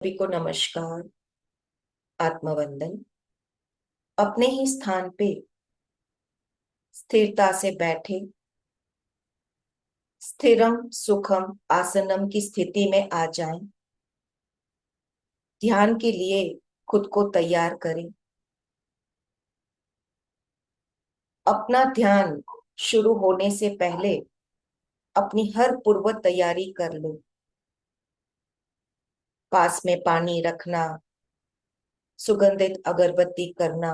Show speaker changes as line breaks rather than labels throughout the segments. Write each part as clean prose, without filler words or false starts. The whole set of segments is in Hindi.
सभी को नमस्कार। आत्मवंदन। अपने ही स्थान पे स्थिरता से बैठे स्थिरम सुखम आसनम की स्थिति में आ जाएं। ध्यान के लिए खुद को तैयार करें। अपना ध्यान शुरू होने से पहले अपनी हर पूर्व तैयारी कर लो। पास में पानी रखना, सुगंधित अगरबत्ती करना,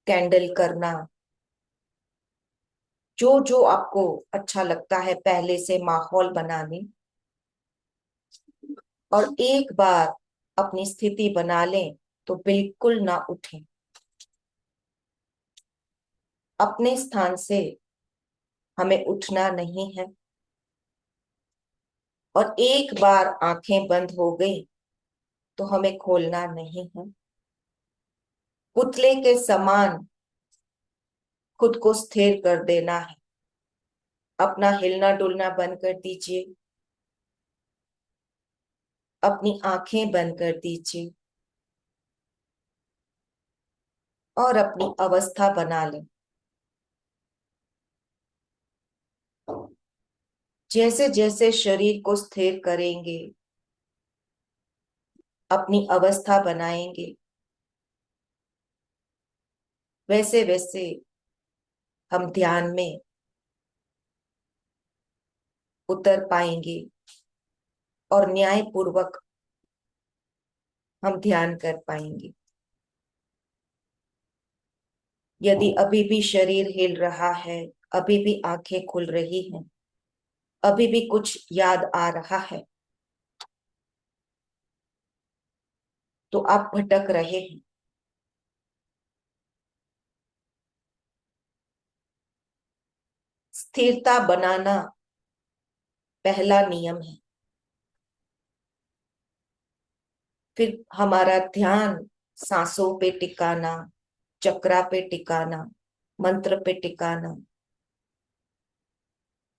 कैंडल करना, जो जो आपको अच्छा लगता है पहले से माहौल बनाने। और एक बार अपनी स्थिति बना लें तो बिल्कुल ना उठें। अपने स्थान से हमें उठना नहीं है। और एक बार आंखें बंद हो गई तो हमें खोलना नहीं है। पुतले के समान खुद को स्थिर कर देना है। अपना हिलना डुलना बंद कर दीजिए। अपनी आंखें बंद कर दीजिए और अपनी अवस्था बना लें। जैसे जैसे शरीर को स्थिर करेंगे, अपनी अवस्था बनाएंगे, वैसे वैसे हम ध्यान में उतर पाएंगे और न्याय पूर्वक हम ध्यान कर पाएंगे। यदि अभी भी शरीर हिल रहा है, अभी भी आंखें खुल रही हैं, अभी भी कुछ याद आ रहा है, तो आप भटक रहे हैं। स्थिरता बनाना पहला नियम है। फिर हमारा ध्यान सांसों पे टिकाना, चक्रा पे टिकाना, मंत्र पे टिकाना,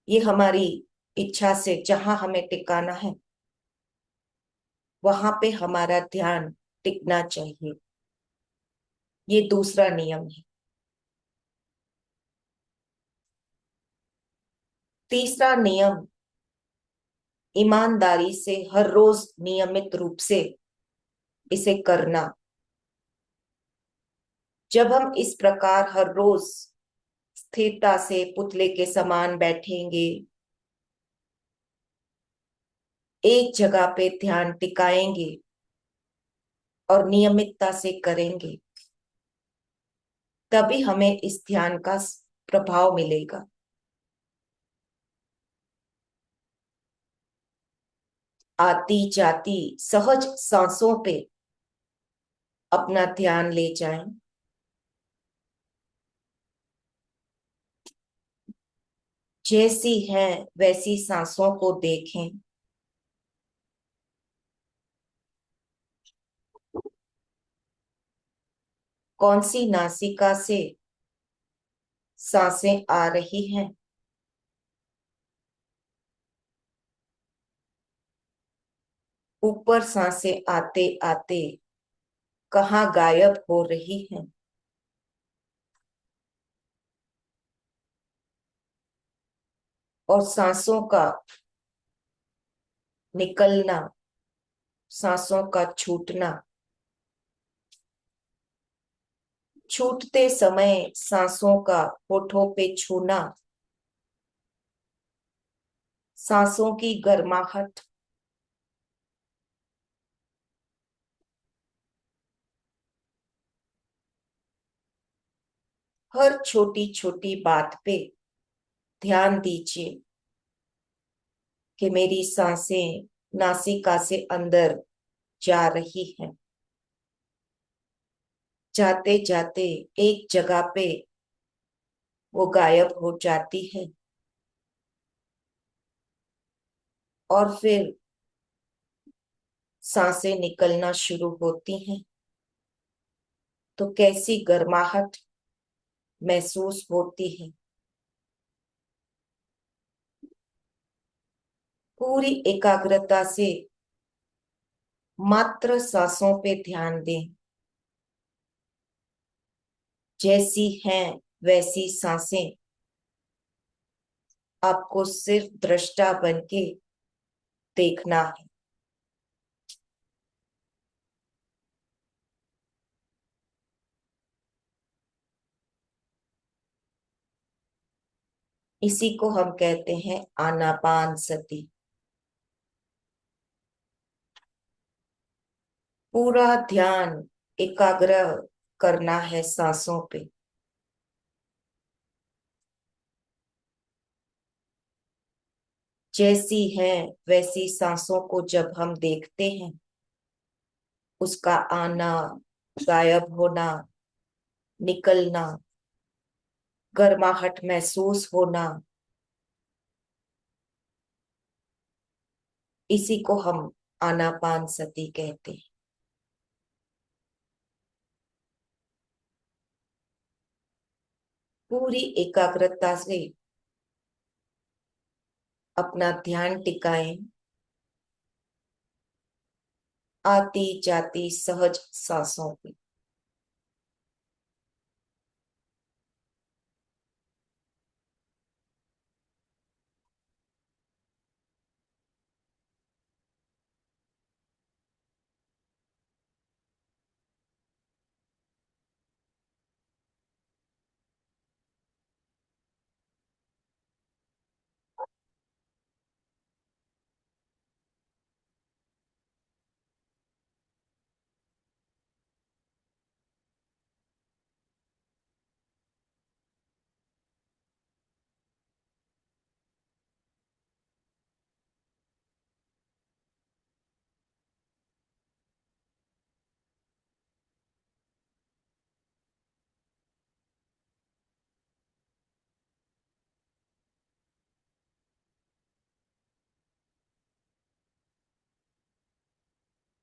ये हमारी इच्छा से जहां हमें टिकाना है वहां पे हमारा ध्यान टिकना चाहिए। ये दूसरा नियम है। तीसरा नियम, ईमानदारी से हर रोज नियमित रूप से इसे करना। जब हम इस प्रकार हर रोज स्थिरता से पुतले के समान बैठेंगे, एक जगह पे ध्यान टिकाएंगे और नियमितता से करेंगे, तभी हमें इस ध्यान का प्रभाव मिलेगा। आती जाती सहज सांसों पे अपना ध्यान ले जाएं। जैसी है वैसी सांसों को देखें। कौन सी नासिका से सांसें आ रही हैं, ऊपर सांसें आते आते कहाँ गायब हो रही हैं। और सांसों का निकलना, सांसों का छूटना, छूटते समय सांसों का होठों पे छूना, सांसों की गर्माहट, हर छोटी छोटी बात पे ध्यान दीजिए कि मेरी सांसें नासिका से अंदर जा रही हैं। जाते जाते एक जगह पे वो गायब हो जाती है और फिर सांसें निकलना शुरू होती हैं। तो कैसी गर्माहट महसूस होती है। पूरी एकाग्रता से मात्र सांसों पे ध्यान दें। जैसी हैं वैसी सांसें आपको सिर्फ दृष्टा बन के देखना है। इसी को हम कहते हैं आनापान सती। पूरा ध्यान एकाग्र करना है सांसों पे। जैसी है वैसी सांसों को जब हम देखते हैं, उसका आना, गायब होना, निकलना, गर्माहट महसूस होना, इसी को हम आनापान सती कहते हैं। पूरी एकाग्रता से अपना ध्यान टिकाएं। आती जाती सहज सांसों पे।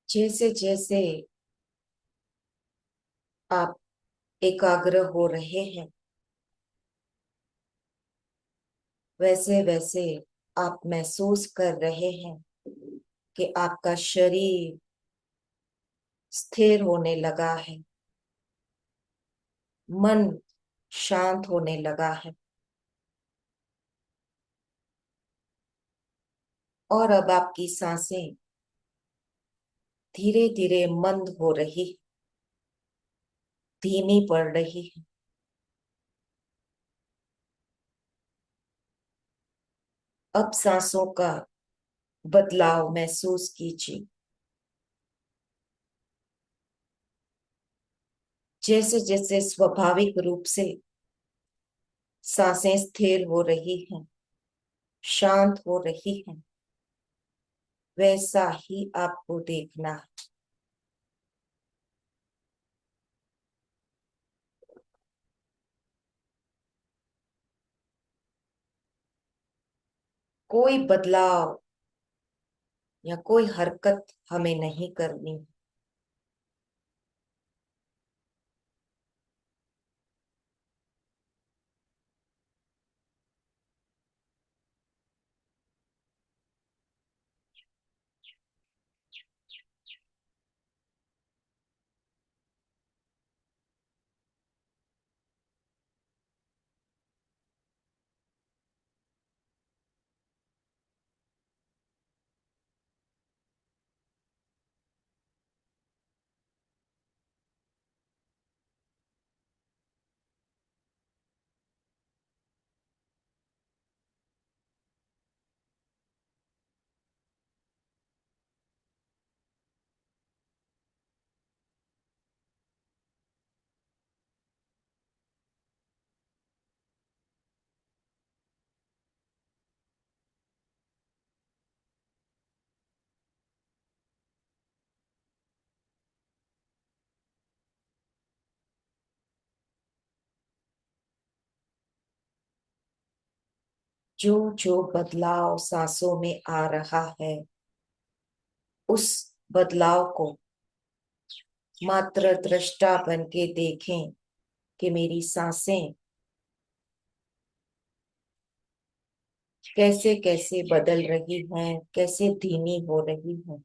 जैसे जैसे आप एकाग्र हो रहे हैं, वैसे वैसे आप महसूस कर रहे हैं कि आपका शरीर स्थिर होने लगा है, मन शांत होने लगा है। और अब आपकी सांसें धीरे धीरे मंद हो रही, धीमी पड़ रही है। अब सांसों का बदलाव महसूस कीजिए। जैसे जैसे स्वाभाविक रूप से सांसें स्थिर हो रही हैं, शांत हो रही हैं, वैसा ही आपको देखना है। कोई बदलाव या कोई हरकत हमें नहीं करनी। जो जो बदलाव सांसों में आ रहा है, उस बदलाव को मात्र दृष्टा बन के देखें कि मेरी सांसें कैसे कैसे बदल रही हैं, कैसे धीमी हो रही हैं।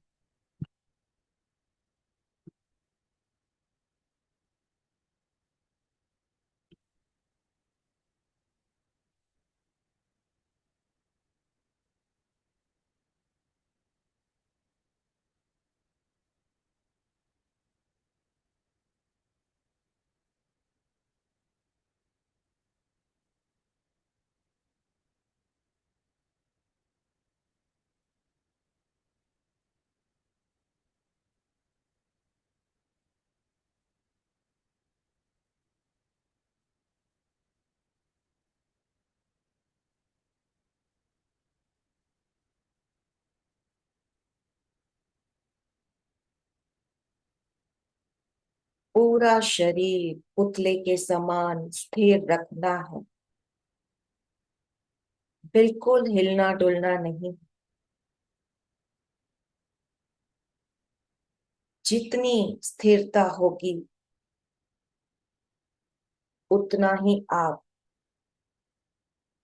पूरा शरीर पुतले के समान स्थिर रखना है, बिल्कुल हिलना डुलना नहीं। जितनी स्थिरता होगी उतना ही आप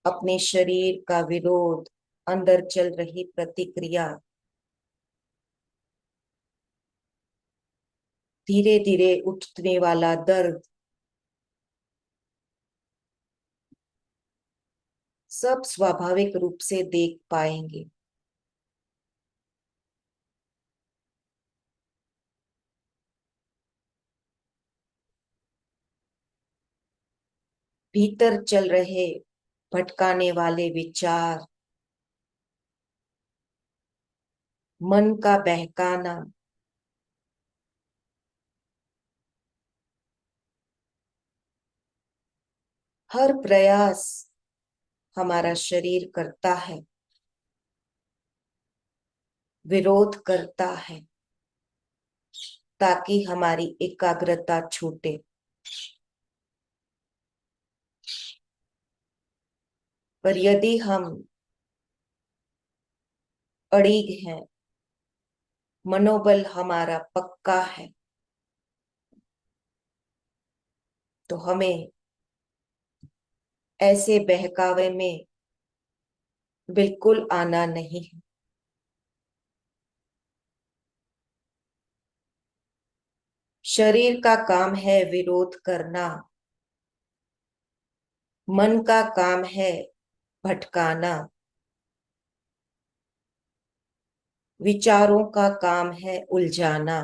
अपने शरीर का विरोध, अंदर चल रही प्रतिक्रिया, धीरे धीरे उठने वाला दर्द, सब स्वाभाविक रूप से देख पाएंगे। भीतर चल रहे भटकाने वाले विचार, मन का बहकाना, हर प्रयास हमारा शरीर करता है, विरोध करता है, ताकि हमारी एकाग्रता छूटे। पर यदि हम अड़िग हैं, मनोबल हमारा पक्का है, तो हमें ऐसे बहकावे में बिल्कुल आना नहीं है। शरीर का काम है विरोध करना, मन का काम है भटकाना, विचारों का काम है उलझाना।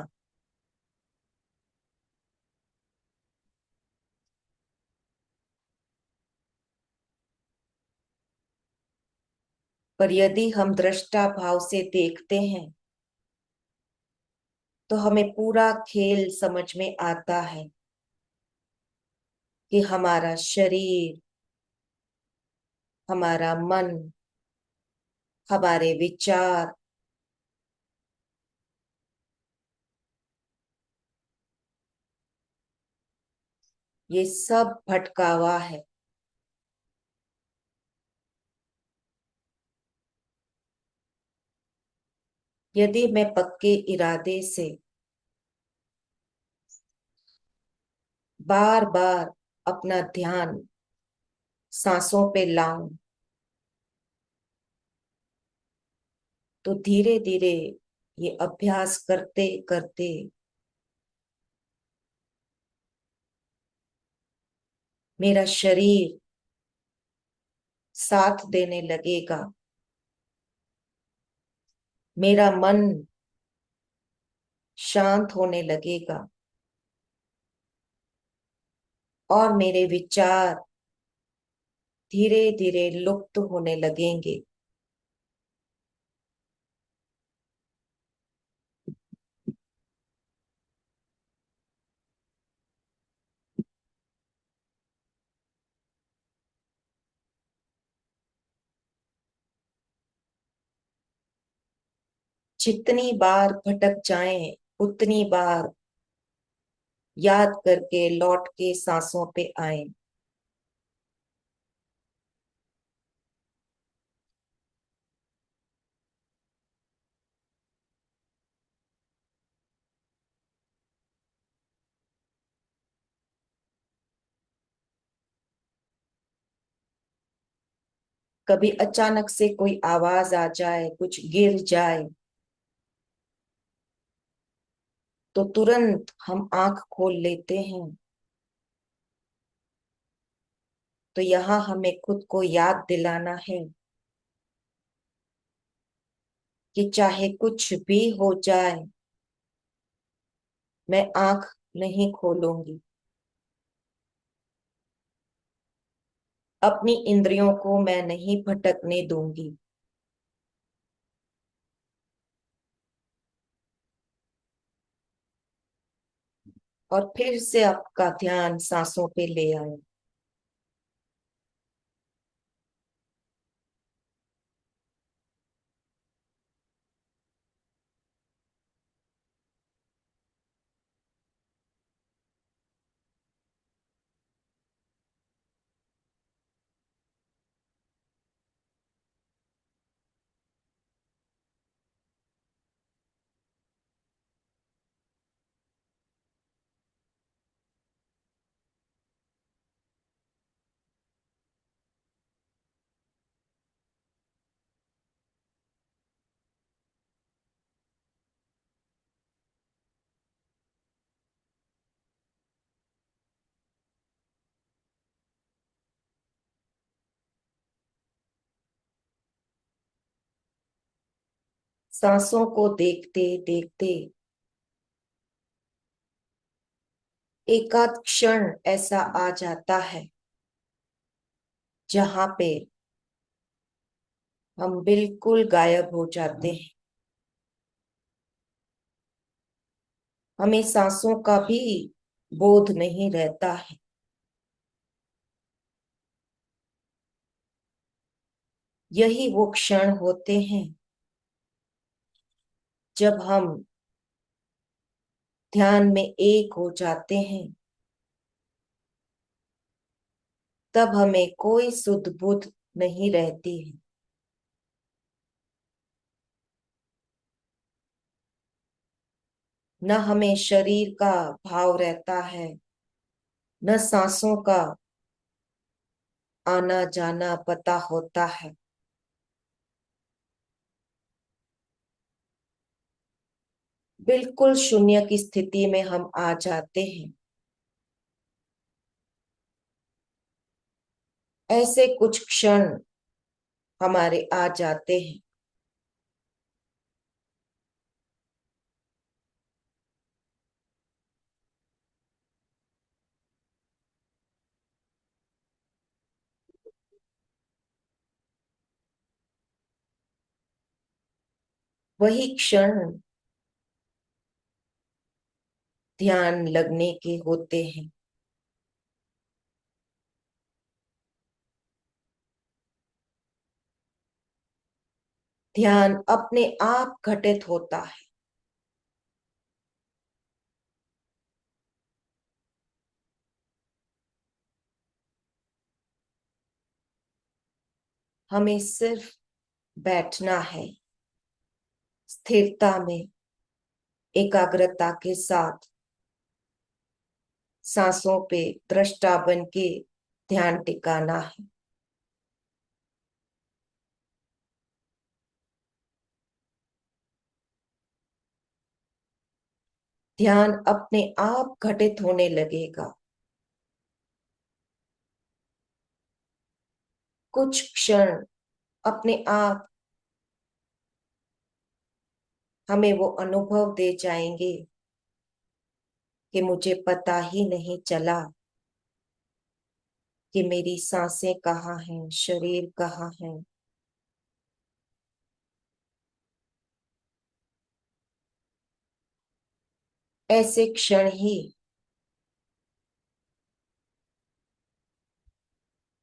पर यदि हम दृष्टा भाव से देखते हैं तो हमें पूरा खेल समझ में आता है कि हमारा शरीर, हमारा मन, हमारे विचार, ये सब भटकावा है। यदि मैं पक्के इरादे से बार बार अपना ध्यान सांसों पे लाऊं, तो धीरे धीरे ये अभ्यास करते करते मेरा शरीर साथ देने लगेगा, मेरा मन शांत होने लगेगा और मेरे विचार धीरे धीरे लुप्त होने लगेंगे। जितनी बार भटक जाएं उतनी बार याद करके लौट के सांसों पे आए। कभी अचानक से कोई आवाज आ जाए, कुछ गिर जाए, तो तुरंत हम आंख खोल लेते हैं। तो यहाँ हमें खुद को याद दिलाना है कि चाहे कुछ भी हो जाए, मैं आंख नहीं खोलूंगी। अपनी इंद्रियों को मैं नहीं भटकने दूंगी। और फिर से आपका ध्यान सांसों पे ले आए। सांसों को देखते देखते एकाध क्षण ऐसा आ जाता है जहां पे हम बिल्कुल गायब हो जाते हैं। हमें सांसों का भी बोध नहीं रहता है। यही वो क्षण होते हैं जब हम ध्यान में एक हो जाते हैं। तब हमें कोई सुध बुध नहीं रहती है। न हमें शरीर का भाव रहता है, न सांसों का आना जाना पता होता है। बिल्कुल शून्य की स्थिति में हम आ जाते हैं। ऐसे कुछ क्षण हमारे आ जाते हैं। वही क्षण ध्यान लगने के होते हैं। ध्यान अपने आप घटित होता है। हमें सिर्फ बैठना है, स्थिरता में, एकाग्रता के साथ, सांसों पे दृष्टा बन के ध्यान टिकाना है। ध्यान अपने आप घटित होने लगेगा। कुछ क्षण अपने आप हमें वो अनुभव दे जाएंगे कि मुझे पता ही नहीं चला कि मेरी सांसें कहाँ हैं, शरीर कहाँ है। ऐसे क्षण ही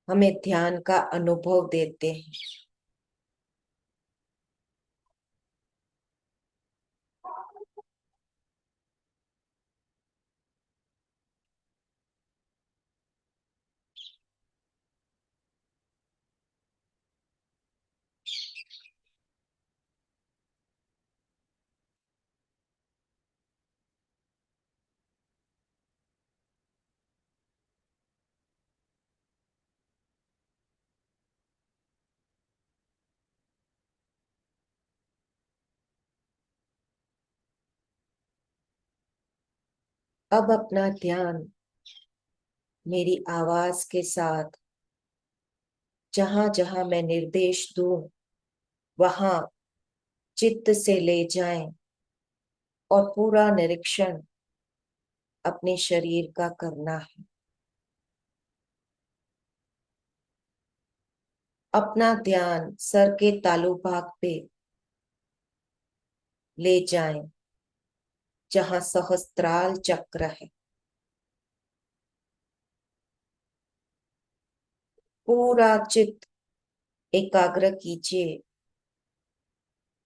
हमें ध्यान का अनुभव देते हैं। अब अपना ध्यान मेरी आवाज के साथ जहां जहां मैं निर्देश दूं वहां चित्त से ले जाएं और पूरा निरीक्षण अपने शरीर का करना है। अपना ध्यान सर के तालु भाग पे ले जाएं जहां सहस्त्राल चक्र है। पूरा चित्त एकाग्र कीजिए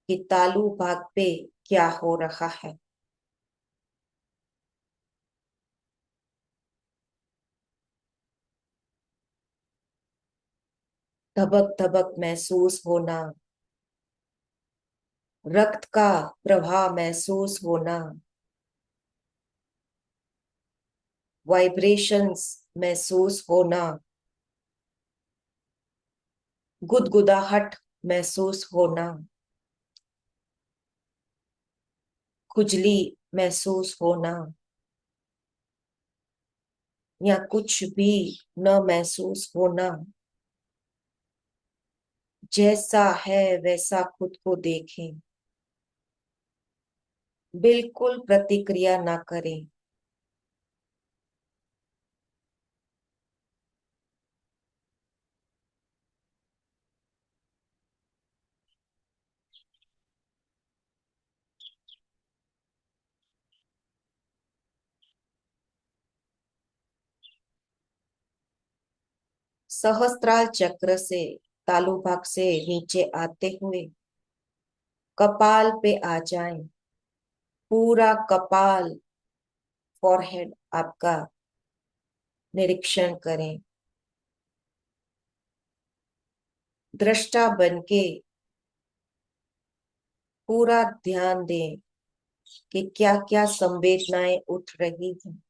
कि तालु भाग पे क्या हो रहा है। धबक धबक महसूस होना, रक्त का प्रवाह महसूस होना, वाइब्रेशंस महसूस होना, गुदगुदाहट महसूस होना, खुजली महसूस होना, या कुछ भी न महसूस होना। जैसा है वैसा खुद को देखें। बिल्कुल प्रतिक्रिया ना करें। सहस्त्रार चक्र से तालु भाग से नीचे आते हुए कपाल पे आ जाएं। पूरा कपाल, फॉरहेड आपका निरीक्षण करें। दृष्टा बन के पूरा ध्यान दें कि क्या क्या संवेदनाएं उठ रही हैं।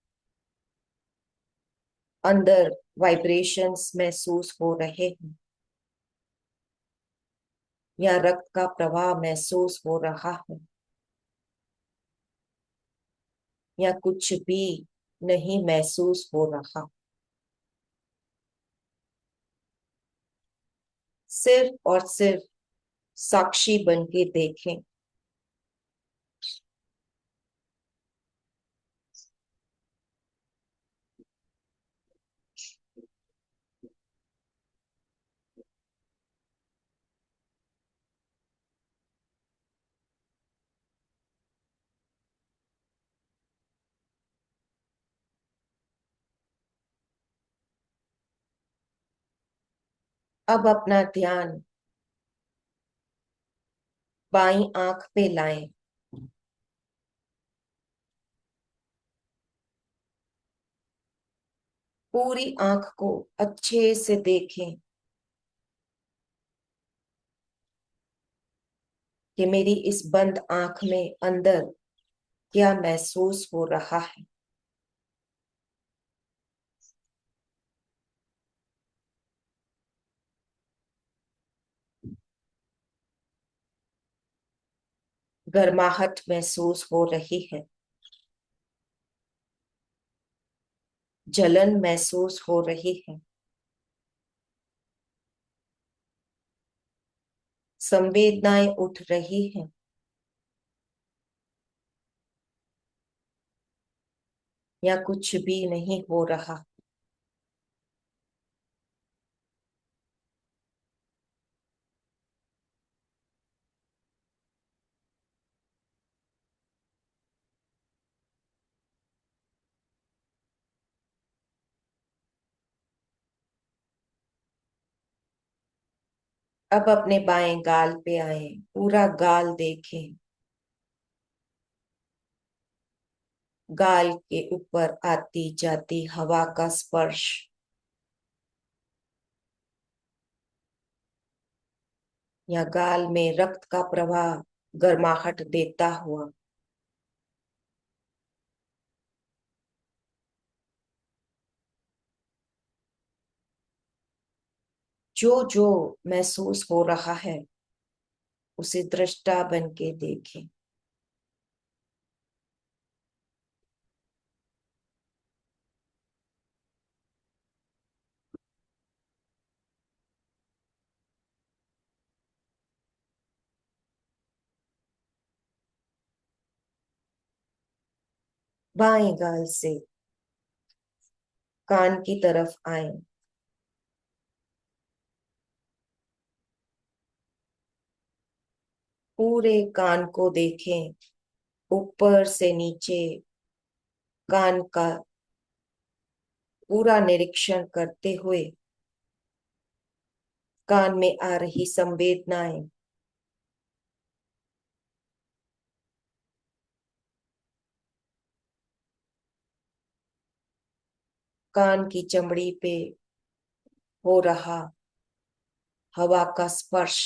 अंदर वाइब्रेशंस महसूस हो रहे हैं या रक्त का प्रवाह महसूस हो रहा है या कुछ भी नहीं महसूस हो रहा। सिर्फ और सिर्फ साक्षी बन के देखें। अब अपना ध्यान बाईं आंख पे लाएं। पूरी आंख को अच्छे से देखें कि मेरी इस बंद आंख में अंदर क्या महसूस हो रहा है। गर्माहट महसूस हो रही है, जलन महसूस हो रही है, संवेदनाएं उठ रही हैं या कुछ भी नहीं हो रहा। अब अपने बाएं गाल पे आए, पूरा गाल देखें। गाल के ऊपर आती जाती हवा का स्पर्श या गाल में रक्त का प्रवाह गर्माहट देता हुआ। जो जो महसूस हो रहा है उसे दृष्टा बन के देखें। बाएं गाल से कान की तरफ आए। पूरे कान को देखें, ऊपर से नीचे कान का पूरा निरीक्षण करते हुए कान में आ रही संवेदनाएं, कान की चमड़ी पे हो रहा हवा का स्पर्श।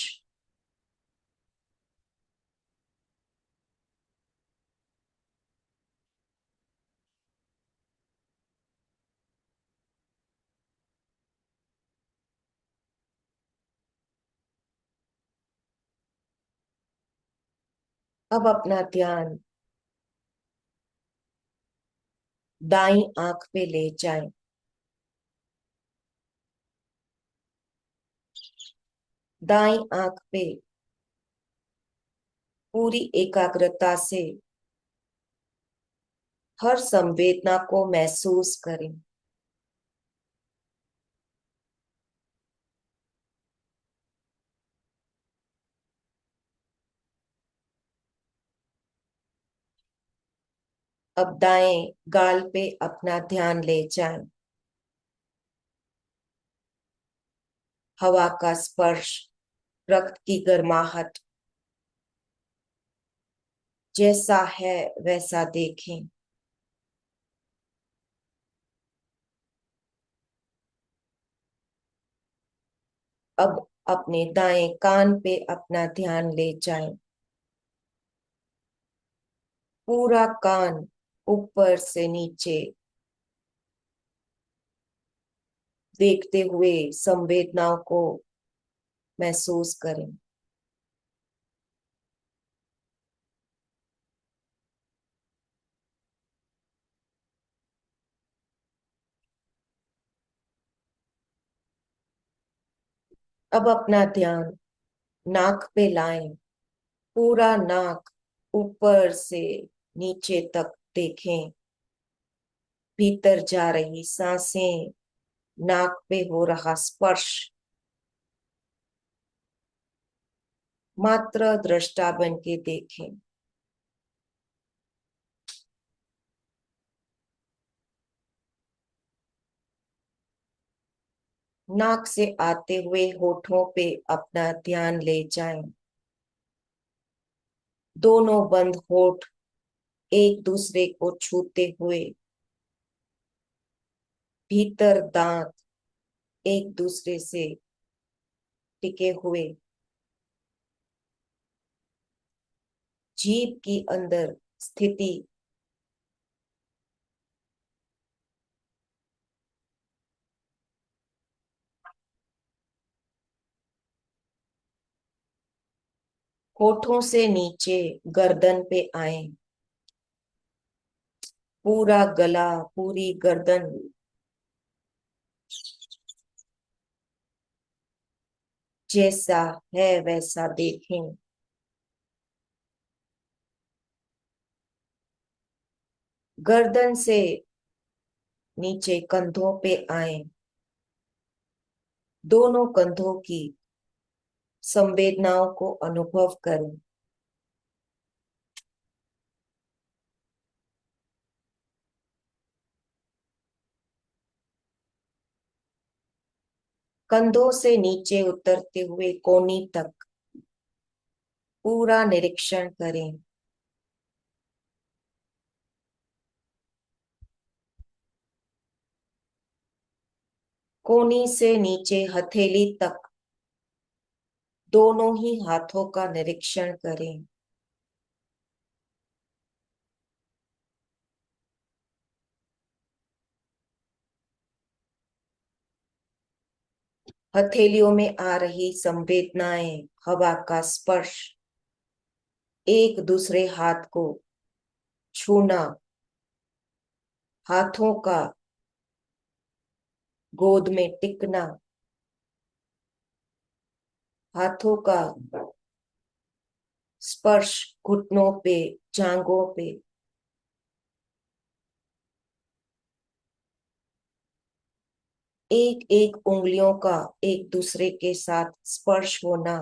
अब अपना ध्यान दाईं आंख पे ले जाएं। दाईं आंख पे पूरी एकाग्रता से हर संवेदना को महसूस करें। अब दाएं गाल पे अपना ध्यान ले जाएं। हवा का स्पर्श, रक्त की गर्माहट, जैसा है वैसा देखें। अब अपने दाएं कान पे अपना ध्यान ले जाएं। पूरा कान ऊपर से नीचे देखते हुए संवेदनाओं को महसूस करें। अब अपना ध्यान नाक पे लाएं। पूरा नाक ऊपर से नीचे तक देखें। भीतर जा रही सांसें, नाक पे हो रहा स्पर्श, मात्र दृष्टा बन के देखें। नाक से आते हुए होठों पे अपना ध्यान ले जाएं। दोनों बंद होठ एक दूसरे को छूते हुए, भीतर दांत एक दूसरे से टिके हुए, जीभ की अंदर स्थिति, होठों से नीचे गर्दन पे आए। पूरा गला, पूरी गर्दन जैसा है वैसा देखें। गर्दन से नीचे कंधों पे आए। दोनों कंधों की संवेदनाओं को अनुभव करें। कंधों से नीचे उतरते हुए कोहनी तक पूरा निरीक्षण करें। कोहनी से नीचे हथेली तक दोनों ही हाथों का निरीक्षण करें। हथेलियों में आ रही संवेदनाएं, हवा का स्पर्श, एक दूसरे हाथ को छूना, हाथों का गोद में टिकना, हाथों का स्पर्श घुटनों पे, जांघों पे, एक एक उंगलियों का एक दूसरे के साथ स्पर्श होना।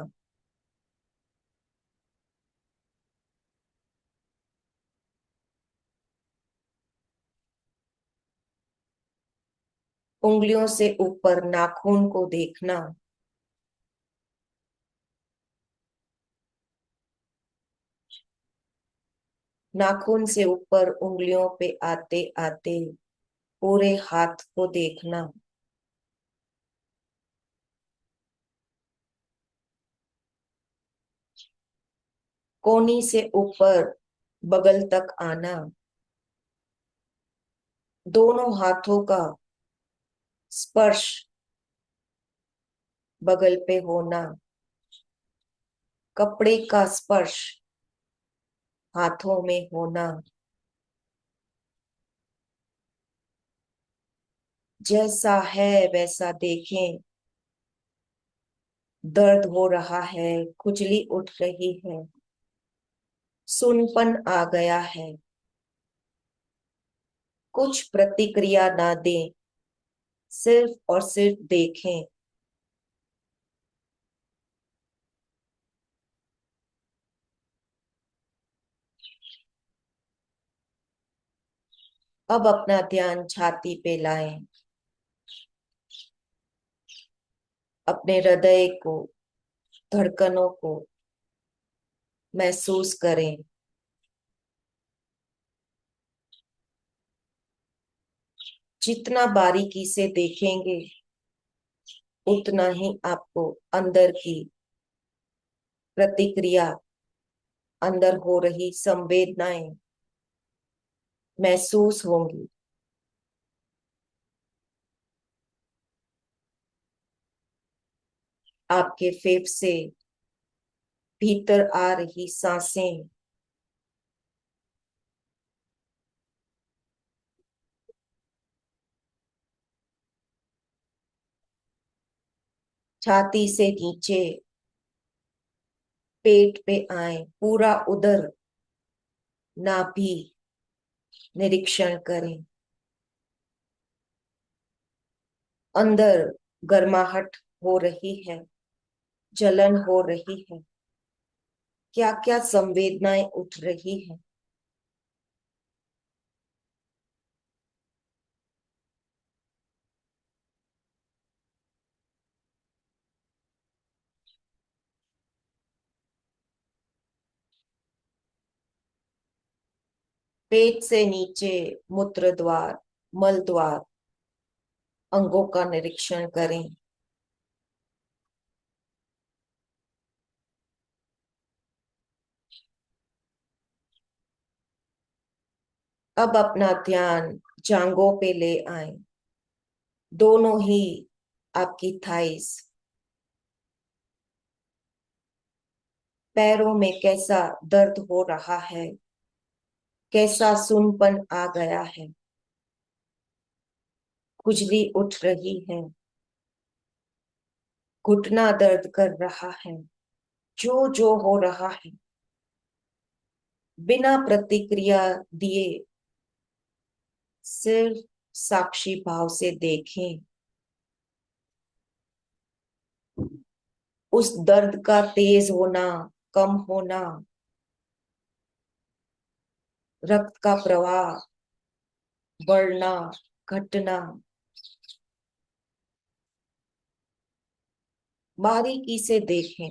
उंगलियों से ऊपर नाखून को देखना। नाखून से ऊपर उंगलियों पे आते आते पूरे हाथ को देखना। कोहनी से ऊपर बगल तक आना। दोनों हाथों का स्पर्श बगल पे होना। कपड़े का स्पर्श हाथों में होना। जैसा है वैसा देखें। दर्द हो रहा है, खुजली उठ रही है, सुनपन आ गया है, कुछ प्रतिक्रिया ना दें, सिर्फ और सिर्फ देखें। अब अपना ध्यान छाती पे लाएं। अपने हृदय को, धड़कनों को महसूस करें। जितना बारीकी से देखेंगे, उतना ही आपको अंदर की प्रतिक्रिया, अंदर हो रही संवेदनाएं महसूस होंगी। आपके फेफड़े, भीतर आ रही सांसें, छाती से नीचे पेट पे आए, पूरा उदर, नाभि निरीक्षण करें। अंदर गर्माहट हो रही है, जलन हो रही है, क्या क्या संवेदनाएं उठ रही है। पेट से नीचे मूत्र द्वार, मल द्वार, अंगों का निरीक्षण करें। अब अपना ध्यान जांघों पे ले आए। दोनों ही आपकी थाइस, पैरों में कैसा दर्द हो रहा है, कैसा सुनपन आ गया है, खुजली उठ रही है, घुटना दर्द कर रहा है। जो जो हो रहा है, बिना प्रतिक्रिया दिए सिर्फ साक्षी भाव से देखें। उस दर्द का तेज होना, कम होना, रक्त का प्रवाह बढ़ना, घटना, बारीकी से देखें।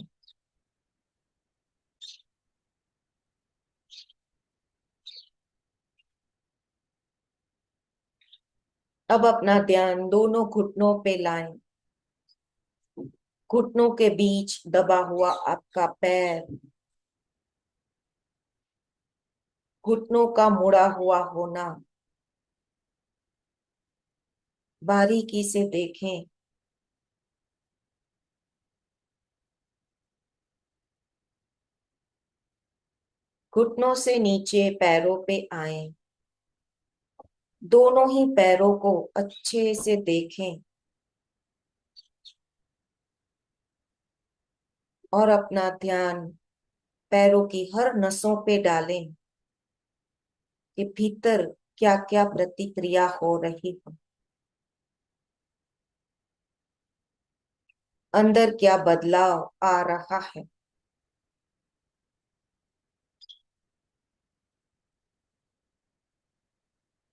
अब अपना ध्यान दोनों घुटनों पे लाएं। घुटनों के बीच दबा हुआ आपका पैर, घुटनों का मुड़ा हुआ होना, बारीकी से देखें। घुटनों से नीचे पैरों पे आए। दोनों ही पैरों को अच्छे से देखें और अपना ध्यान पैरों की हर नसों पे डालें कि भीतर क्या क्या प्रतिक्रिया हो रही है, अंदर क्या बदलाव आ रहा है।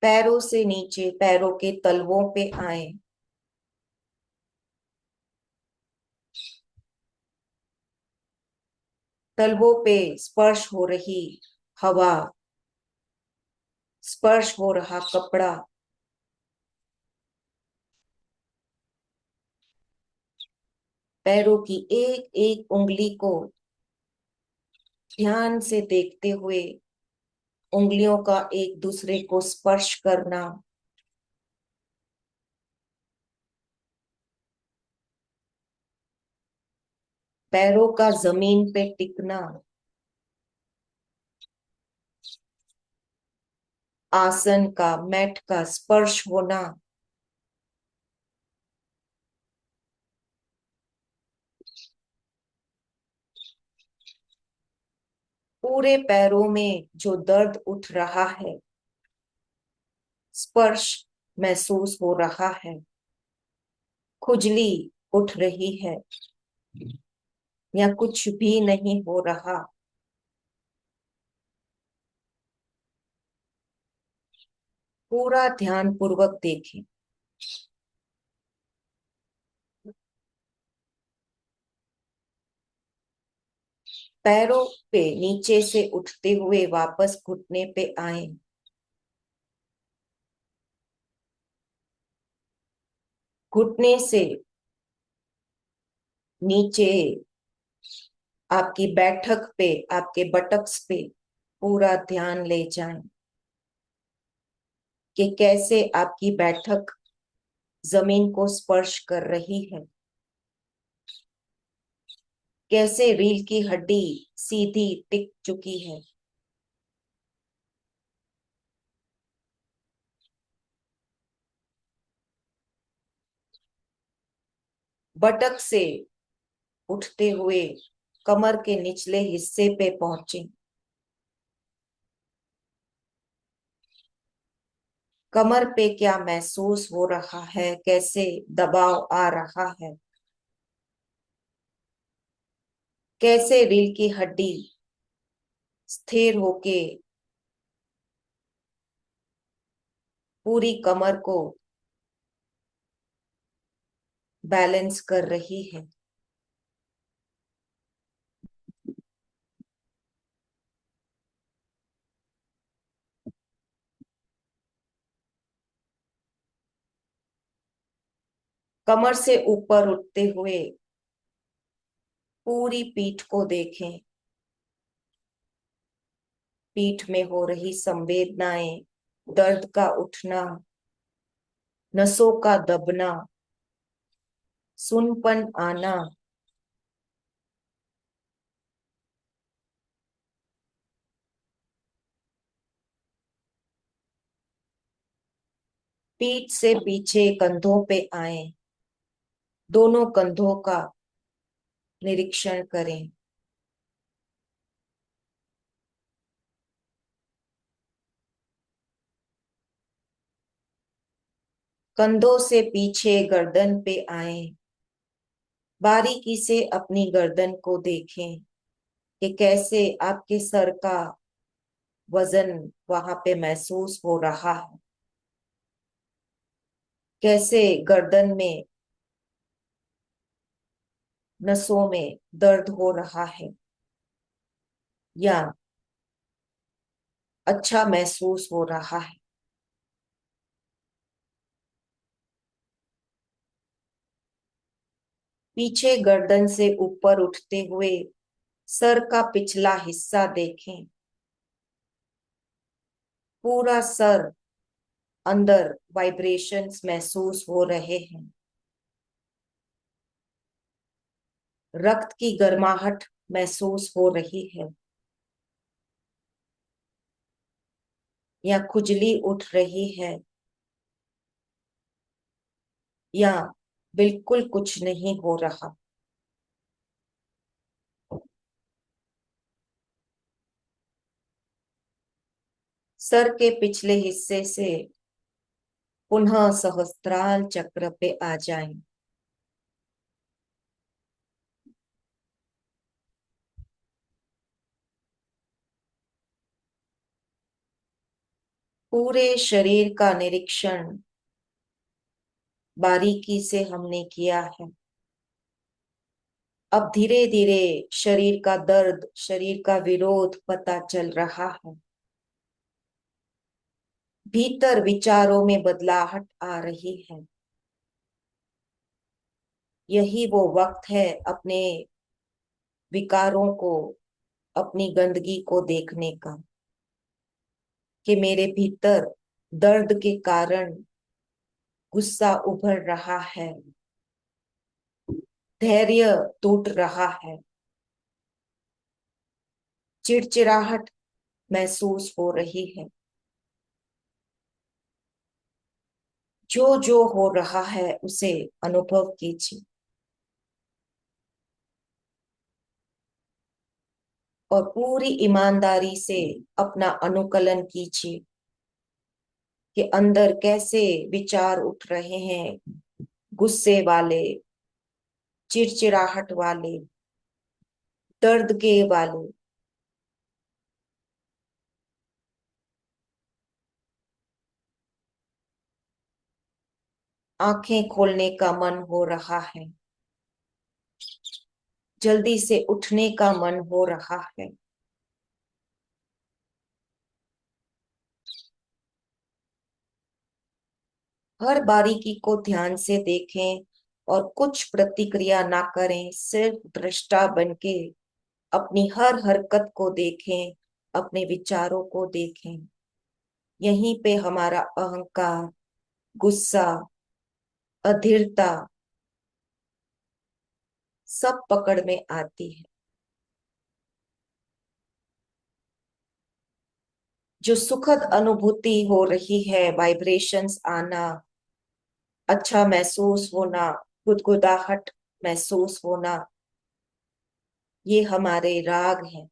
पैरों से नीचे पैरों के तलवों पे आए। तलवों पे स्पर्श हो रही हवा, स्पर्श हो रहा कपड़ा, पैरों की एक एक उंगली को ध्यान से देखते हुए उंगलियों का एक दूसरे को स्पर्श करना, पैरों का जमीन पे टिकना, आसन का, मैट का स्पर्श होना, पूरे पैरों में जो दर्द उठ रहा है, स्पर्श महसूस हो रहा है, खुजली उठ रही है, या कुछ भी नहीं हो रहा। पूरा ध्यान पूर्वक देखें। पैरों पे नीचे से उठते हुए वापस घुटने पे आए। घुटने से नीचे आपकी बैठक पे, आपके बटक्स पे पूरा ध्यान ले जाएं कि कैसे आपकी बैठक जमीन को स्पर्श कर रही है, कैसे रीढ़ की हड्डी सीधी टिक चुकी है। बटक से उठते हुए कमर के निचले हिस्से पे पहुंचे। कमर पे क्या महसूस हो रहा है, कैसे दबाव आ रहा है, कैसे रीढ़ की हड्डी स्थिर होके पूरी कमर को बैलेंस कर रही है। कमर से ऊपर उठते हुए पूरी पीठ को देखें। पीठ में हो रही संवेदनाएं, दर्द का उठना, नसों का दबना, सुनपन आना, पीठ से पीछे कंधों पे आए। दोनों कंधों का निरीक्षण करें। कंधों से पीछे गर्दन पे आए। बारीकी से अपनी गर्दन को देखें कि कैसे आपके सर का वजन वहां पे महसूस हो रहा है, कैसे गर्दन में नसों में दर्द हो रहा है या अच्छा महसूस हो रहा है। पीछे गर्दन से ऊपर उठते हुए सर का पिछला हिस्सा देखें। पूरा सर अंदर वाइब्रेशंस महसूस हो रहे हैं। रक्त की गर्माहट महसूस हो रही है या खुजली उठ रही है या बिल्कुल कुछ नहीं हो रहा। सर के पिछले हिस्से से पुनः सहस्त्रार चक्र पे आ जाएं। पूरे शरीर का निरीक्षण बारीकी से हमने किया है। अब धीरे धीरे शरीर का दर्द, शरीर का विरोध पता चल रहा है। भीतर विचारों में बदलाहट आ रही है। यही वो वक्त है अपने विकारों को, अपनी गंदगी को देखने का, कि मेरे भीतर दर्द के कारण गुस्सा उभर रहा है, धैर्य टूट रहा है, चिड़चिड़ाहट महसूस हो रही है। जो जो हो रहा है उसे अनुभव कीजिए और पूरी ईमानदारी से अपना अनुकलन कीजिए। कि अंदर कैसे विचार उठ रहे हैं, गुस्से वाले, चिड़चिड़ाहट वाले, दर्द के वाले। आंखें खोलने का मन हो रहा है, जल्दी से उठने का मन हो रहा है। हर बारीकी को ध्यान से देखें और कुछ प्रतिक्रिया ना करें, सिर्फ दृष्टा बन के अपनी हर हरकत को देखें, अपने विचारों को देखें। यहीं पे हमारा अहंकार, गुस्सा, अधीरता सब पकड़ में आती है। जो सुखद अनुभूति हो रही है, वाइब्रेशंस आना, अच्छा महसूस होना, गुदगुदाहट महसूस होना, ये हमारे राग हैं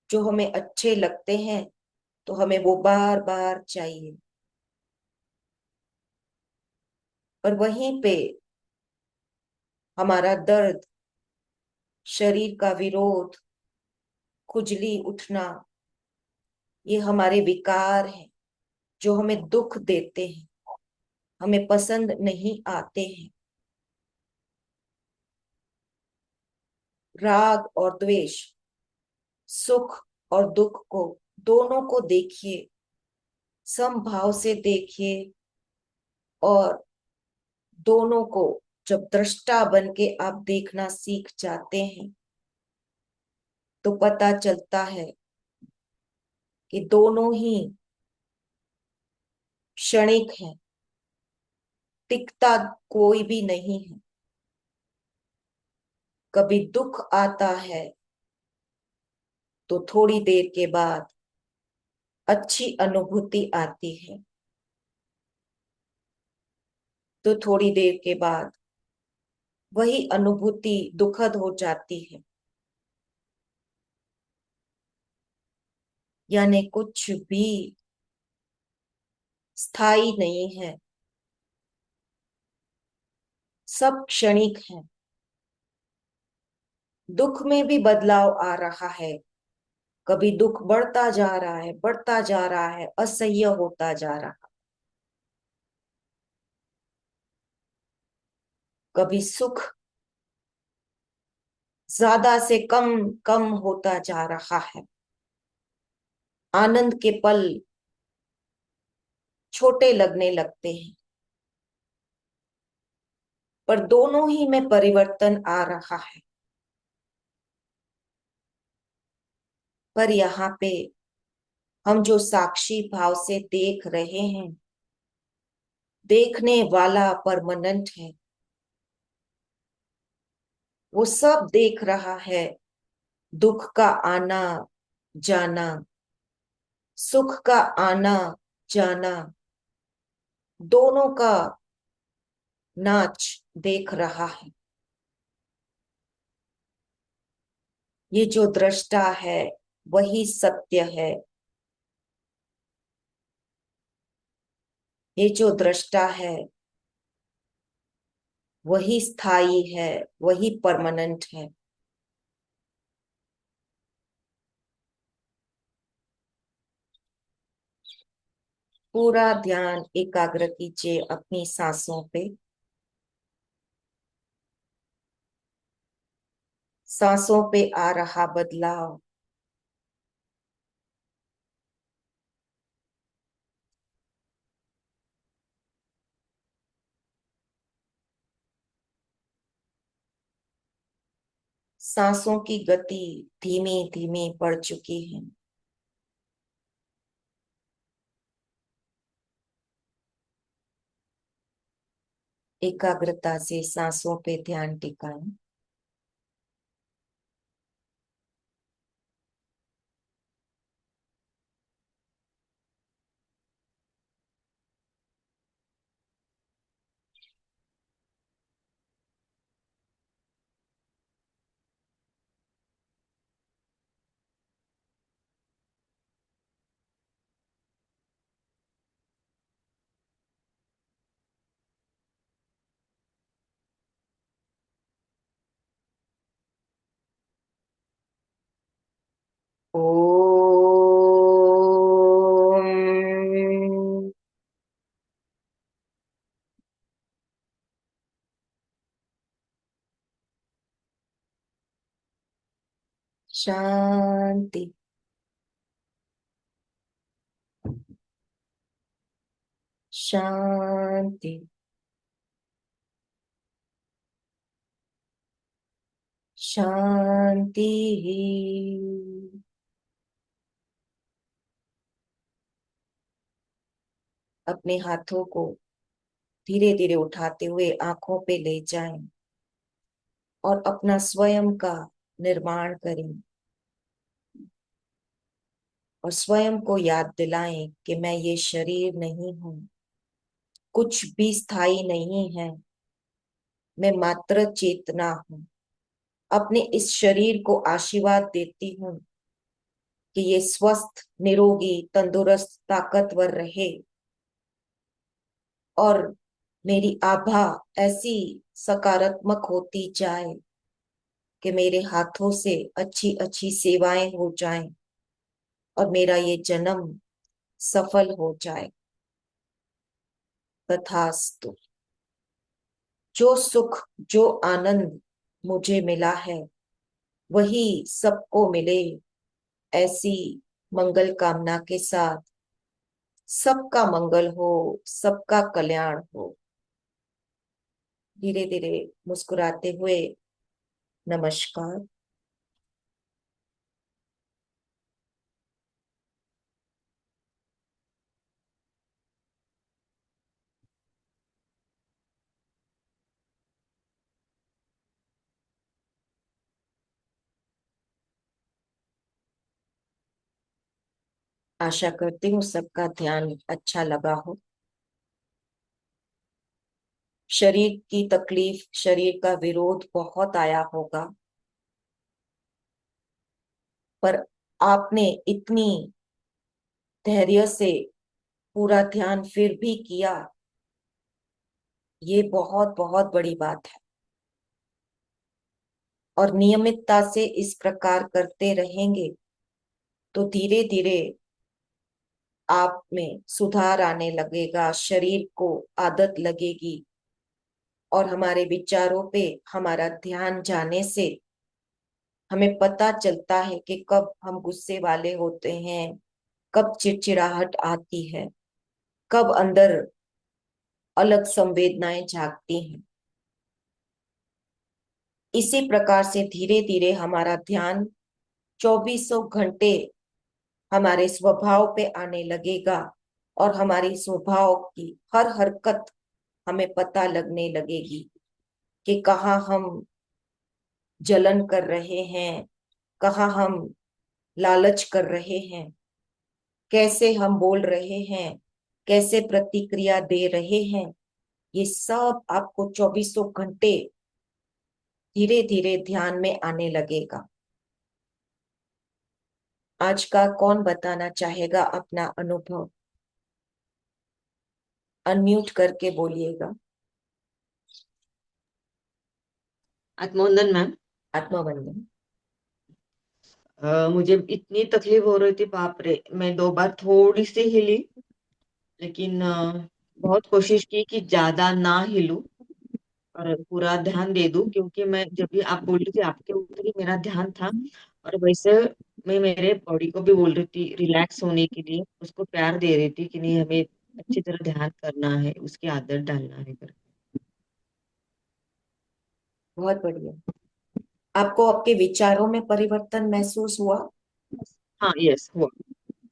जो हमें अच्छे लगते हैं, तो हमें वो बार बार चाहिए। और वहीं पे हमारा दर्द, शरीर का विरोध, खुजली उठना, ये हमारे विकार हैं जो हमें दुख देते हैं, हमें पसंद नहीं आते हैं। राग और द्वेष, सुख और दुख को, दोनों को देखिए, समभाव से देखिए। और दोनों को जब दृष्टा बन के आप देखना सीख जाते हैं, तो पता चलता है कि दोनों ही क्षणिक है, टिकता कोई भी नहीं है। कभी दुख आता है तो थोड़ी देर के बाद अच्छी अनुभूति आती है, तो थोड़ी देर के बाद वही अनुभूति दुखद हो जाती है। यानी कुछ भी स्थायी नहीं है, सब क्षणिक है। दुख में भी बदलाव आ रहा है, कभी दुख बढ़ता जा रहा है, बढ़ता जा रहा है, असह्य होता जा रहा है। कभी सुख ज्यादा से कम कम होता जा रहा है, आनंद के पल छोटे लगने लगते हैं। पर दोनों ही में परिवर्तन आ रहा है। पर यहाँ पे हम जो साक्षी भाव से देख रहे हैं, देखने वाला परमानेंट है, वो सब देख रहा है। दुख का आना जाना, सुख का आना जाना, दोनों का नाच देख रहा है। ये जो दृष्टा है वही सत्य है। ये जो दृष्टा है वही स्थायी है, वही परमानेंट है। पूरा ध्यान एकाग्र कीजिए अपनी सांसों पे। सांसों पे आ रहा बदलाव, सांसों की गति धीमी धीमी बढ़ चुकी है। एकाग्रता से सांसों पे ध्यान टिकाएं। ओम शांति। शांति। शांति। अपने हाथों को धीरे धीरे उठाते हुए आंखों पे ले जाएं और अपना स्वयं का निर्माण करें और स्वयं को याद दिलाएं कि मैं ये शरीर नहीं हूं, कुछ भी स्थायी नहीं है, मैं मात्र चेतना हूं। अपने इस शरीर को आशीर्वाद देती हूं कि ये स्वस्थ, निरोगी, तंदुरुस्त, ताकतवर रहे और मेरी आभा ऐसी सकारात्मक होती जाए कि मेरे हाथों से अच्छी अच्छी सेवाएं हो जाएं और मेरा ये जन्म सफल हो जाए। तथास्तु। जो सुख, जो आनंद मुझे मिला है वही सबको मिले, ऐसी मंगल कामना के साथ। सबका मंगल हो, सबका कल्याण हो। धीरे धीरे मुस्कुराते हुए नमस्कार। आशा करती हूँ सबका ध्यान अच्छा लगा हो। शरीर की तकलीफ, शरीर का विरोध बहुत आया होगा, पर आपने इतनी धैर्य से पूरा ध्यान फिर भी किया, ये बहुत बहुत बड़ी बात है। और नियमितता से इस प्रकार करते रहेंगे तो धीरे धीरे आप में सुधार आने लगेगा, शरीर को आदत लगेगी और हमारे विचारों पे हमारा ध्यान जाने से हमें पता चलता है कि कब हम गुस्से वाले होते हैं, कब चिड़चिड़ाहट आती है, कब अंदर अलग संवेदनाएं जागती हैं। इसी प्रकार से धीरे धीरे हमारा ध्यान चौबीसों घंटे हमारे स्वभाव पे आने लगेगा और हमारी स्वभाव की हर हरकत हमें पता लगने लगेगी कि कहाँ हम जलन कर रहे हैं, कहाँ हम लालच कर रहे हैं, कैसे हम बोल रहे हैं, कैसे प्रतिक्रिया दे रहे हैं। ये सब आपको चौबीसों घंटे धीरे धीरे ध्यान में आने लगेगा। आज का कौन बताना चाहेगा अपना अनुभव? अनम्यूट करके बोलिएगा।
आत्मवंदन मैम।
आत्मबंधन।
मुझे इतनी तकलीफ हो रही थी, बाप रे। मैं 2 बार थोड़ी सी हिली, लेकिन बहुत कोशिश की कि ज्यादा ना हिलूं और पूरा ध्यान दे दूं, क्योंकि मैं जब भी आप बोल रही थी आपके ऊपर ही मेरा ध्यान था। और वैसे मैं मेरे बॉडी को भी बोल रही थी रिलैक्स होने के लिए, उसको प्यार दे रही थी कि नहीं, हमें अच्छी तरह ध्यान करना है, उसकी आदत डालना है कर।
बहुत बढ़िया। आपको आपके विचारों में परिवर्तन महसूस हुआ?
हाँ, यस हुआ।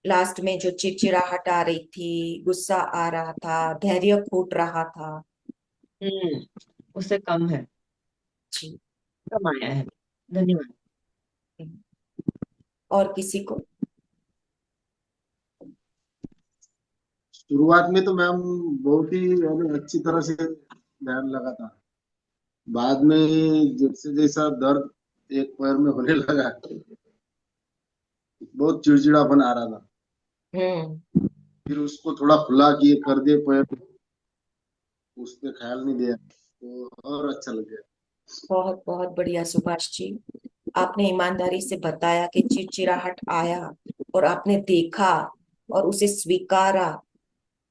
लास्ट में जो चिड़चिड़ाहट आ रही थी, गुस्सा आ रहा था, धैर्य फूट रहा था।
उससे कम है,
जी।
कम आया है। धन्यवाद।
और किसी को?
शुरुआत में तो मैम बहुत ही अच्छी तरह से ध्यान लगा था। बाद में जैसे जैसा दर्द एक पैर में होने लगा, बहुत चिड़चिड़ापन आ रहा था।
हम्म।
फिर उसको थोड़ा खुला किए कर दे पैर, उस पे ख्याल नहीं दिया तो और अच्छा लग गया।
बहुत बहुत बढ़िया सुभाष जी। आपने ईमानदारी से बताया कि चिड़चिड़ाहट आया और आपने देखा और उसे स्वीकारा।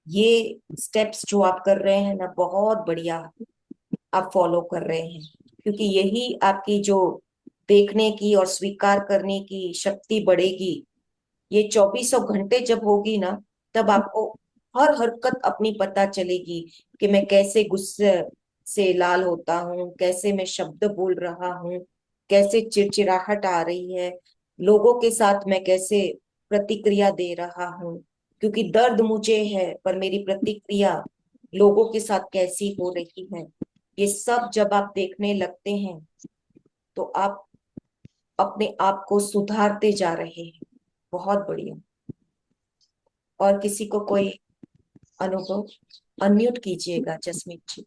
ये स्टेप्स जो आप कर रहे हैं ना, बहुत बढ़िया आप फॉलो कर रहे हैं, क्योंकि यही आपकी जो देखने की और स्वीकार करने की शक्ति बढ़ेगी। ये 2400 घंटे जब होगी ना, तब आपको हर हरकत अपनी पता चलेगी कि मैं कैसे गुस्से से लाल होता हूँ, कैसे मैं शब्द बोल रहा हूँ, कैसे चिड़चिड़ाहट आ रही है, लोगों के साथ मैं कैसे प्रतिक्रिया दे रहा हूँ, क्योंकि दर्द मुझे है पर मेरी प्रतिक्रिया लोगों के साथ कैसी हो रही है। ये सब जब आप देखने लगते हैं तो आप अपने आप को सुधारते जा रहे हैं। बहुत बढ़िया। और किसी को कोई अनुभव? अनम्यूट कीजिएगा जसमीत जी।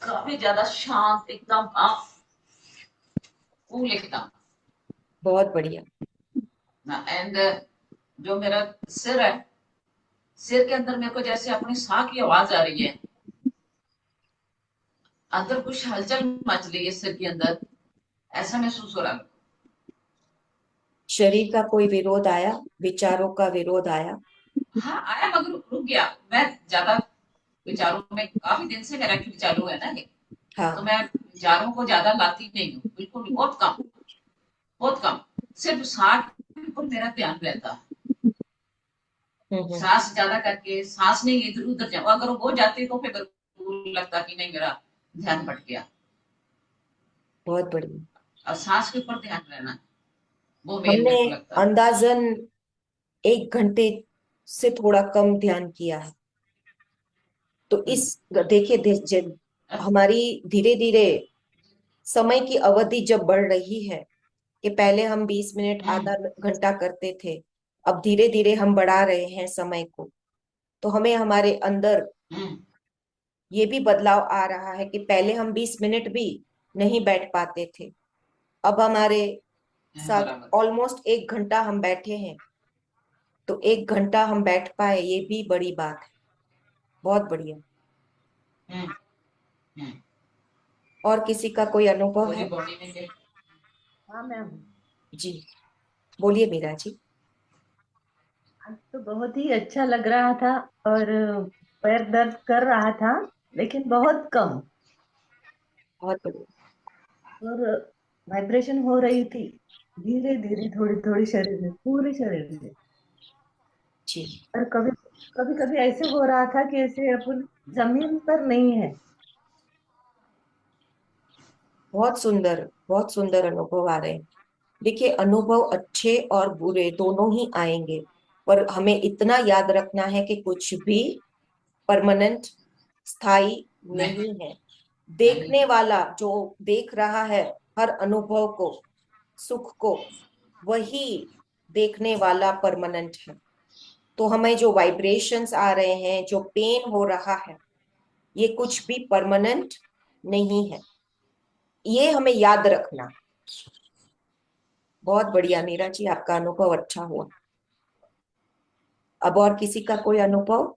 काफी ज्यादा शांत, एकदम आप कूल एकदम
बहुत बढ़िया।
ना। एंड जो मेरा सिर है, सिर के अंदर मेरे को जैसे अपनी सांस की आवाज आ रही है, अंदर कुछ हलचल मच रही है सिर के अंदर, ऐसा महसूस हो रहा है।
शरीर का कोई विरोध आया, विचारों का विरोध आया?
हाँ आया, मगर रुक गया। मैं ज्यादा विचारों में, काफी दिन से मेरा एक्चुअली चालू है ना ये, तो
हाँ।
मैं विचारों को ज्यादा लाती नहीं हूँ, बिल्कुल भी, बहुत कम, बहुत कम। सिर्फ सांस के ऊपर मेरा ध्यान रहता है।
हम्म।
सांस ज्यादा करके, सांस नहीं इधर उधर जाओ, अगर वो हो जाती तो फिर लगता कि नहीं मेरा ध्यान भटक गया।
बहुत बढ़िया।
और सांस के ऊपर ध्यान रहना, वो मेन
हमने
मेरे को लगता है।
अंदाजन 1 घंटे से थोड़ा कम ध्यान किया है। तो इस देखिए हमारी धीरे धीरे समय की अवधि जब बढ़ रही है, कि पहले हम 20 मिनट आधा घंटा करते थे, अब धीरे धीरे हम बढ़ा रहे हैं समय को। तो हमें हमारे अंदर
हम्म,
ये भी बदलाव आ रहा है कि पहले हम 20 मिनट भी नहीं बैठ पाते थे, अब हमारे साथ
बराबर।
ऑलमोस्ट 1 घंटा हम बैठे हैं। तो 1 घंटा हम बैठ पाए, ये भी बड़ी बात है। बहुत बढ़िया।
हम्म, हम्म।
और किसी का कोई अनुभव
पूरी
है?
बॉडी में
हाँ मैम।
जी, बोलिए मीरा जी।
आज तो बहुत ही अच्छा लग रहा था, और पैर दर्द कर रहा था लेकिन बहुत कम,
बहुत बढ़िया।
और वाइब्रेशन हो रही थी धीरे धीरे, थोड़ी थोड़ी शरीर में, पूरे शरीर में।
जी,
और कभी कभी कभी ऐसे हो रहा था कि ऐसे अपन जमीन पर नहीं है।
बहुत सुंदर, बहुत सुंदर अनुभव आ रहे हैं। देखिए, अनुभव अच्छे और बुरे दोनों ही आएंगे, पर हमें इतना याद रखना है कि कुछ भी परमानेंट, स्थायी
नहीं,
नहीं है।
नहीं।
देखने वाला जो देख रहा है हर अनुभव को, सुख को, वही देखने वाला परमानेंट है। तो हमें जो वाइब्रेशंस आ रहे हैं, जो पेन हो रहा है, ये कुछ भी परमानेंट नहीं है। ये हमें याद रखना। बहुत बढ़िया मीरा जी, आपका अनुभव अच्छा हुआ। अब और किसी का कोई अनुभव?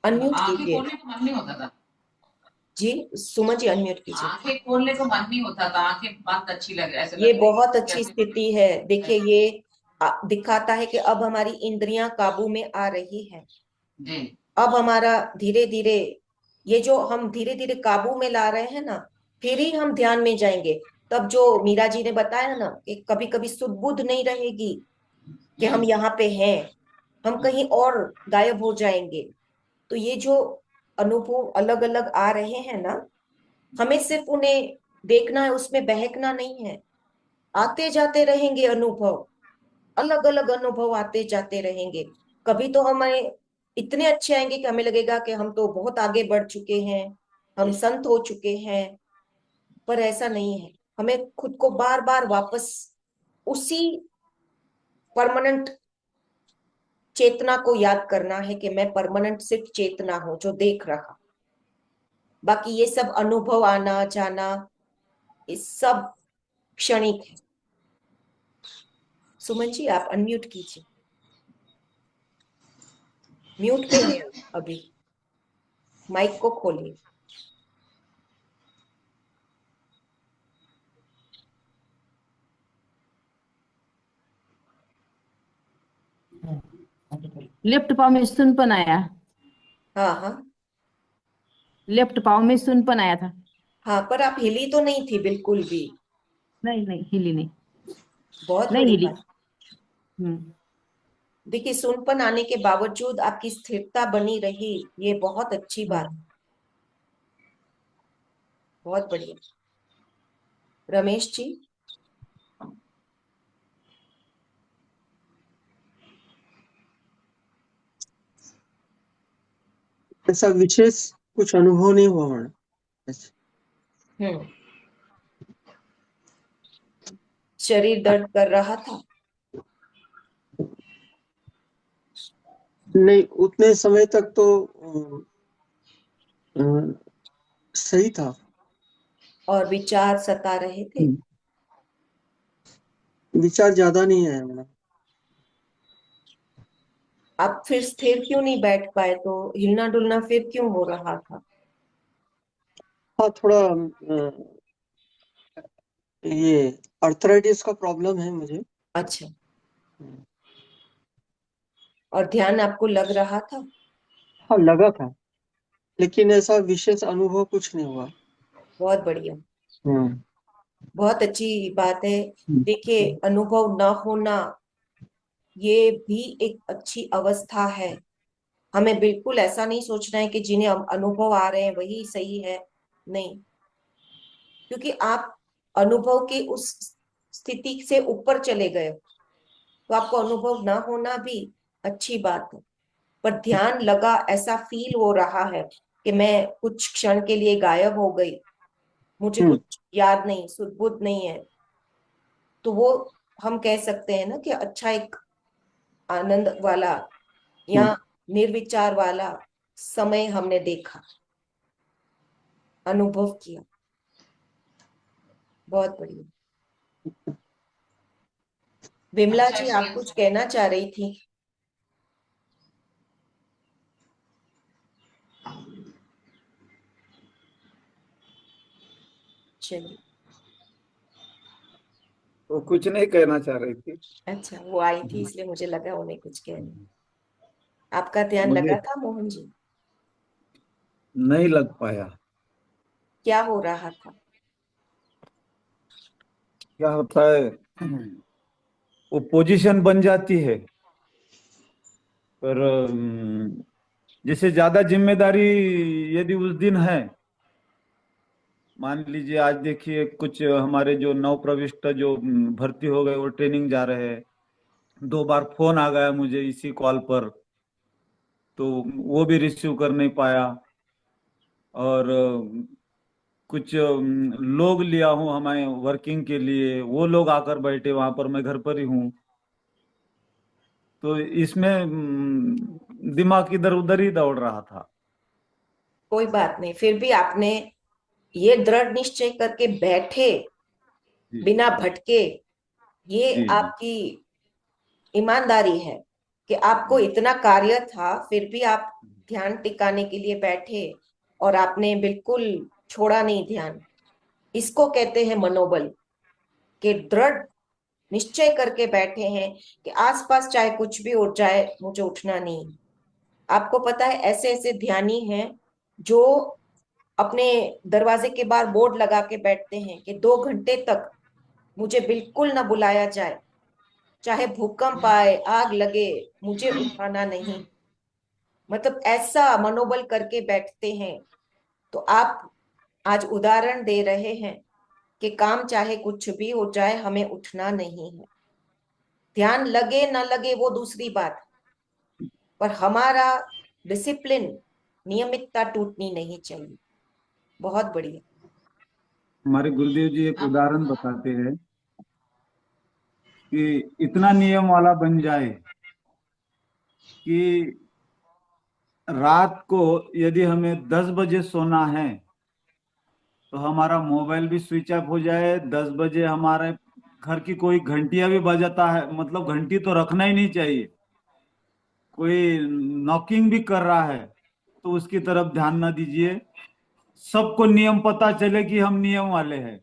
अनम्यूट
आंखें
कीजिए।
खोलने को मन नहीं होता था।
जी, सुमन जी अनम्यूट कीजिए।
आंखें खोलने को मन नहीं होता था, आंखें बंद अच्छी लग रही, ऐसे
ये
लग रही
बहुत
कि
अच्छी
कैसे।
स्थिति है। देखिए, ये दिखाता है कि अब हमारी इंद्रियां काबू में आ रही है।
जी।
अब हमारा धीरे धीरे, ये जो हम धीरे धीरे काबू में ला रहे हैं ना, फिर ही हम ध्यान में जाएंगे। तब जो मीरा जी ने बताया ना कि कभी कभी सुध-बुध नहीं रहेगी कि हम
हम्म,
यहाँ पे हैं, हम कहीं और गायब हो जाएंगे। तो ये जो अनुभव अलग अलग आ रहे हैं ना, हमें सिर्फ उन्हें देखना है, उसमें बहकना नहीं है। आते जाते रहेंगे अनुभव, अलग अलग अनुभव आते जाते रहेंगे। कभी तो हमें इतने अच्छे आएंगे कि हमें लगेगा कि हम तो बहुत आगे बढ़ चुके हैं, हम संत हो चुके हैं। पर ऐसा नहीं है। हमें खुद को बार बार वापस उसी परमानेंट चेतना को याद करना है कि मैं परमानेंट सिर्फ चेतना हूं जो देख रहा। बाकी ये सब अनुभव आना जाना, ये सब क्षणिक है। सुमन जी आप अनम्यूट कीजिए, म्यूट पे है अभी, माइक को खोलिए।
लेफ्ट पाव में सुनपन आया।
हाँ हाँ
लेफ्ट पाव में सुनपन आया था।
हाँ, पर आप हिली तो नहीं थी बिल्कुल भी।
नहीं नहीं हिली नहीं।
बहुत
नहीं
बड़ी
हिली।
बात।
हम्म।
देखिए, सुनपन आने के बावजूद आपकी स्थिरता बनी रही, ये बहुत अच्छी बात, बहुत बढ़िया। रमेश जी।
ऐसा विशेष कुछ अनुभव नहीं हुआ मैडम।
हम्म। शरीर दर्द कर रहा था?
नहीं, उतने समय तक तो अ, सही था।
और विचार सता रहे थे?
विचार ज्यादा नहीं आया मैडम।
आप फिर स्थिर क्यों नहीं बैठ पाए? तो हिलना डुलना फिर क्यों हो रहा था?
हाँ, थोड़ा ये अर्थराइटिस का प्रॉब्लम है मुझे।
अच्छा। और ध्यान आपको लग रहा था?
हाँ, लगा था, लेकिन ऐसा विशेष अनुभव कुछ नहीं हुआ।
बहुत बढ़िया,
हम्म।
बहुत अच्छी बात है। देखिए, अनुभव न होना ये भी एक अच्छी अवस्था है। हमें बिल्कुल ऐसा नहीं सोचना है कि जिन्हें अनुभव आ रहे हैं वही सही है, नहीं। क्योंकि आप अनुभव के उस स्थिति से ऊपर चले गए, तो आपको अनुभव ना होना भी अच्छी बात है। पर ध्यान लगा, ऐसा फील हो रहा है कि मैं कुछ क्षण के लिए गायब हो गई, मुझे कुछ याद नहीं, सुध-बुध नहीं है, तो वो हम कह सकते हैं ना कि अच्छा एक आनंद वाला या निर्विचार वाला समय हमने देखा, अनुभव किया। बहुत बढ़िया। विमला जी, आप कुछ कहना चाह रही थी? चलिए।
वो कुछ नहीं कहना चाह रही थी।
अच्छा, वो आई थी इसलिए मुझे लगा उन्हें कुछ कहना। आपका ध्यान
मुझे
लगा था मोहन जी?
नहीं लग पाया।
क्या हो रहा था?
क्या होता है, वो पोजीशन बन जाती है, पर जैसे ज्यादा जिम्मेदारी यदि उस दिन है, मान लीजिए आज देखिए कुछ हमारे जो नव प्रविष्ट जो भर्ती हो गए वो ट्रेनिंग जा रहे हैं, 2 बार फोन आ गया मुझे इसी कॉल पर, तो वो भी रिसीव कर नहीं पाया। और कुछ लोग लिया हूँ हमें वर्किंग के लिए, वो लोग आकर बैठे वहां पर, मैं घर पर ही हूँ, तो इसमें दिमाग इधर उधर ही दौड़ रहा था।
कोई बात नहीं, फिर भी आपने ये दृढ़ निश्चय करके बैठे
जी
बिना भटके, ये
जी जी।
आपकी ईमानदारी है कि आपको इतना कार्य था फिर भी आप ध्यान टिकाने के लिए बैठे और आपने बिल्कुल छोड़ा नहीं ध्यान। इसको कहते हैं मनोबल, कि दृढ़ निश्चय करके बैठे हैं कि आसपास चाहे कुछ भी हो जाए मुझे उठना नहीं। आपको पता है, ऐसे ऐसे ध्यानी हैं जो अपने दरवाजे के बाहर बोर्ड लगा के बैठते हैं कि 2 घंटे तक मुझे बिल्कुल ना बुलाया जाए, चाहे भूकंप आए, आग लगे, मुझे उठाना नहीं। मतलब ऐसा मनोबल करके बैठते हैं। तो आप आज उदाहरण दे रहे हैं कि काम चाहे कुछ भी हो जाए हमें उठना नहीं है। ध्यान लगे ना लगे वो दूसरी बात, पर हमारा डिसिप्लिन, नियमितता टूटनी नहीं चाहिए। बहुत बढ़िया।
हमारे गुरुदेव जी एक उदाहरण बताते हैं कि इतना नियम वाला बन जाए कि रात को यदि हमें 10 बजे सोना है तो हमारा मोबाइल भी स्विच ऑफ हो जाए, 10 बजे हमारे घर की कोई घंटियां भी बजाता है, मतलब घंटी तो रखना ही नहीं चाहिए, कोई नॉकिंग भी कर रहा है तो उसकी तरफ ध्यान ना दीजिए। सबको नियम पता चले कि हम नियम वाले हैं,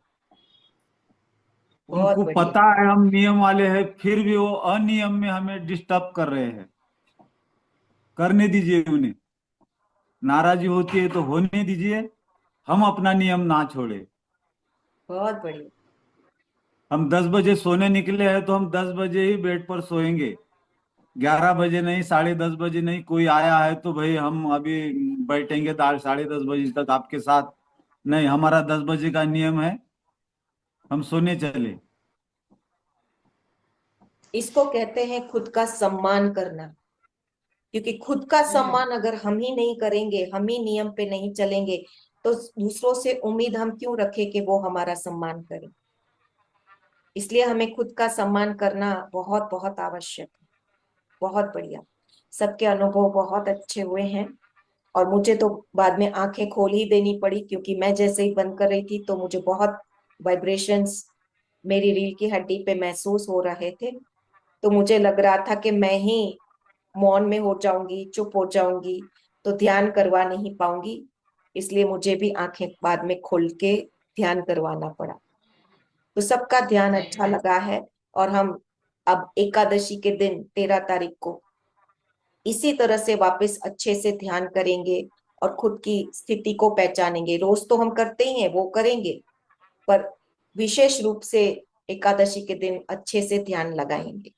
बहुत
उनको
बढ़िया।
पता है हम नियम वाले हैं, फिर भी वो अनियम में हमें डिस्टर्ब कर रहे हैं। करने दीजिए उन्हें, नाराजगी होती है तो होने दीजिए, हम अपना नियम ना छोड़े।
बहुत बढ़िया।
हम 10 बजे सोने निकले हैं तो हम 10 बजे ही बेड पर सोएंगे, 11 बजे नहीं, 10:30 बजे नहीं। कोई आया है तो भाई हम अभी बैठेंगे 10:30 बजे तक आपके साथ, नहीं, हमारा 10 बजे का नियम है, हम सोने चले।
इसको कहते हैं खुद का सम्मान करना, क्योंकि खुद का सम्मान अगर हम ही नहीं करेंगे, हम ही नियम पे नहीं चलेंगे, तो दूसरों से उम्मीद हम क्यों रखें कि वो हमारा सम्मान करें। इसलिए हमें खुद का सम्मान करना बहुत बहुत आवश्यक है। बहुत बढ़िया। सबके अनुभव बहुत अच्छे हुए हैं। और मुझे तो बाद में आंखें खोल ही देनी पड़ी, क्योंकि मैं जैसे ही बंद कर रही थी तो मुझे बहुत वाइब्रेशंस मेरी रीढ़ की हड्डी पे महसूस हो रहे थे। तो मुझे लग रहा था कि मैं ही मौन में हो जाऊंगी, चुप हो जाऊंगी, तो ध्यान करवा नहीं पाऊंगी। इसलिए मुझे भी आंखें बाद में खोल के ध्यान करवाना पड़ा। तो सबका ध्यान
नहीं
अच्छा
मैं
लगा है। और हम अब एकादशी के दिन 13 तारीख को इसी तरह से वापस अच्छे से ध्यान करेंगे और खुद की स्थिति को पहचानेंगे। रोज तो हम करते ही हैं, वो करेंगे, पर विशेष रूप से एकादशी के दिन अच्छे से ध्यान लगाएंगे।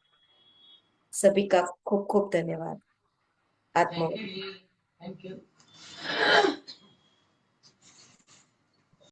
सभी का खूब खूब धन्यवाद। आत्मा।
Thank you ji, thank you.